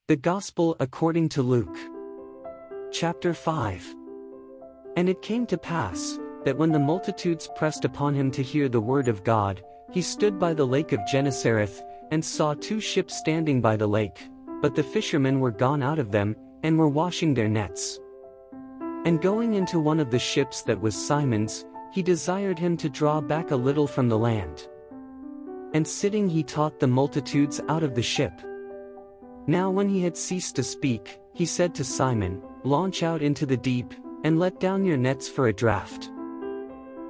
The Gospel according to Luke. Chapter 5. And it came to pass, that when the multitudes pressed upon him to hear the word of God, he stood by the lake of Gennesareth, and saw 2 ships standing by the lake, but the fishermen were gone out of them, and were washing their nets. And going into one of the ships that was Simon's, he desired him to draw back a little from the land. And sitting he taught the multitudes out of the ship. Now when he had ceased to speak, he said to Simon, Launch out into the deep, and let down your nets for a draught.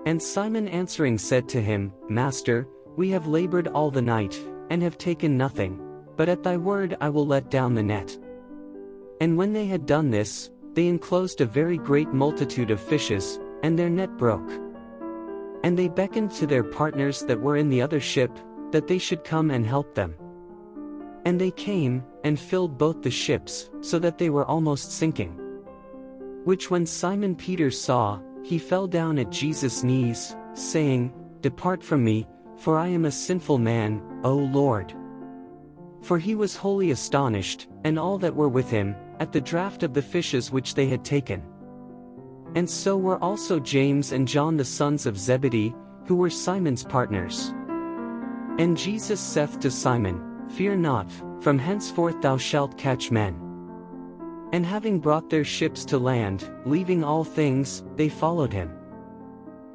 And Simon answering said to him, Master, we have labored all the night, and have taken nothing, but at thy word I will let down the net. And when they had done this, they enclosed a very great multitude of fishes, and their net broke. And they beckoned to their partners that were in the other ship, that they should come and help them. And they came, and filled both the ships, so that they were almost sinking. Which when Simon Peter saw, he fell down at Jesus' knees, saying, Depart from me, for I am a sinful man, O Lord. For he was wholly astonished, and all that were with him, at the draught of the fishes which they had taken. And so were also James and John the sons of Zebedee, who were Simon's partners. And Jesus saith to Simon, Fear not, from henceforth thou shalt catch men. And having brought their ships to land, leaving all things, they followed him.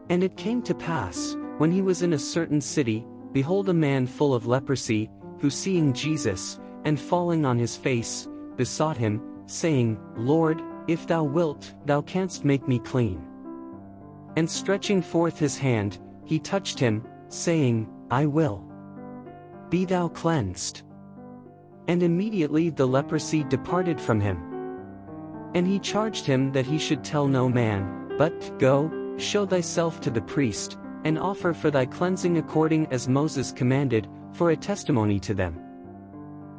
And it came to pass, when he was in a certain city, behold a man full of leprosy, who seeing Jesus, and falling on his face, besought him, saying, Lord, if thou wilt, thou canst make me clean. And stretching forth his hand, he touched him, saying, I will. Be thou cleansed. And immediately the leprosy departed from him. And he charged him that he should tell no man, but, Go, show thyself to the priest, and offer for thy cleansing according as Moses commanded, for a testimony to them.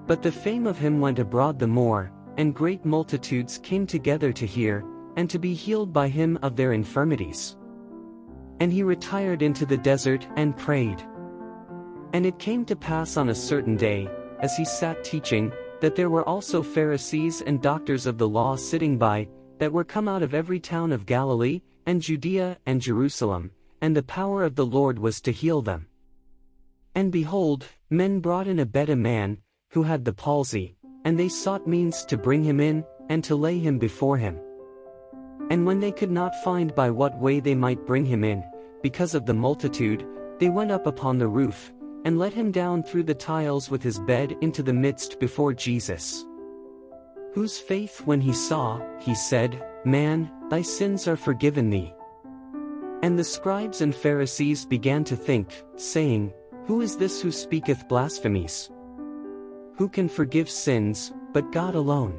But the fame of him went abroad the more, and great multitudes came together to hear, and to be healed by him of their infirmities. And he retired into the desert and prayed. And it came to pass on a certain day, as he sat teaching, that there were also Pharisees and doctors of the law sitting by, that were come out of every town of Galilee, and Judea and Jerusalem, and the power of the Lord was to heal them. And behold, men brought in a bed a man, who had the palsy, and they sought means to bring him in, and to lay him before him. And when they could not find by what way they might bring him in, because of the multitude, they went up upon the roof, and let him down through the tiles with his bed into the midst before Jesus. Whose faith when he saw, he said, Man, thy sins are forgiven thee. And the scribes and Pharisees began to think, saying, Who is this who speaketh blasphemies? Who can forgive sins, but God alone?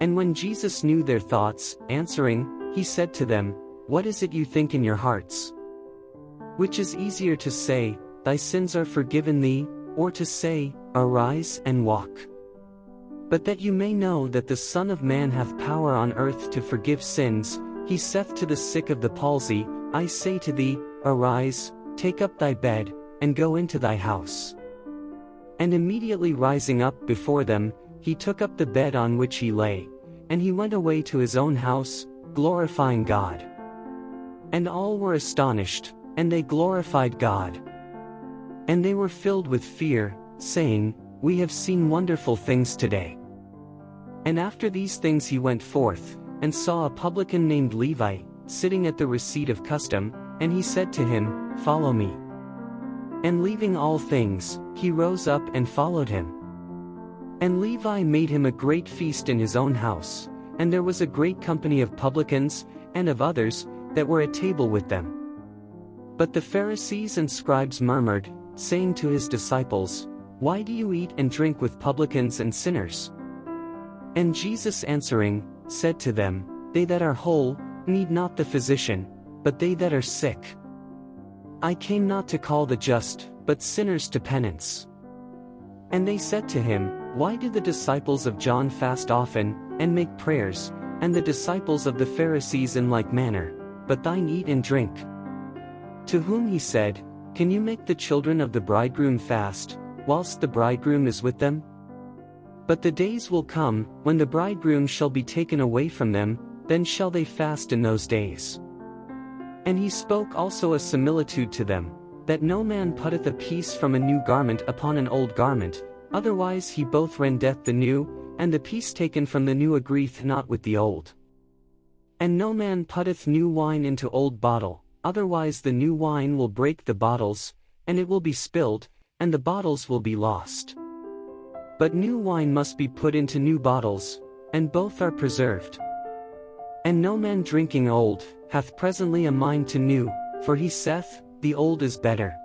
And when Jesus knew their thoughts, answering, he said to them, What is it you think in your hearts? Which is easier to say, Thy sins are forgiven thee, or to say, Arise and walk? But that you may know that the Son of Man hath power on earth to forgive sins, he saith to the sick of the palsy, I say to thee, Arise, take up thy bed, and go into thy house. And immediately rising up before them, he took up the bed on which he lay, and he went away to his own house, glorifying God. And all were astonished, and they glorified God. And they were filled with fear, saying, We have seen wonderful things today. And after these things he went forth, and saw a publican named Levi, sitting at the receipt of custom, and he said to him, Follow me. And leaving all things, he rose up and followed him. And Levi made him a great feast in his own house, and there was a great company of publicans, and of others, that were at table with them. But the Pharisees and scribes murmured, saying to his disciples, Why do you eat and drink with publicans and sinners? And Jesus answering, said to them, They that are whole, need not the physician, but they that are sick. I came not to call the just, but sinners to penance. And they said to him, Why do the disciples of John fast often, and make prayers, and the disciples of the Pharisees in like manner, but thine eat and drink? To whom he said, Can you make the children of the bridegroom fast, whilst the bridegroom is with them? But the days will come, when the bridegroom shall be taken away from them, then shall they fast in those days. And he spoke also a similitude to them, that no man putteth a piece from a new garment upon an old garment, otherwise he both rendeth the new, and the piece taken from the new agreeth not with the old. And no man putteth new wine into old bottle, otherwise the new wine will break the bottles, and it will be spilled, and the bottles will be lost. But new wine must be put into new bottles, and both are preserved. And no man drinking old, hath presently a mind to new, for he saith, the old is better.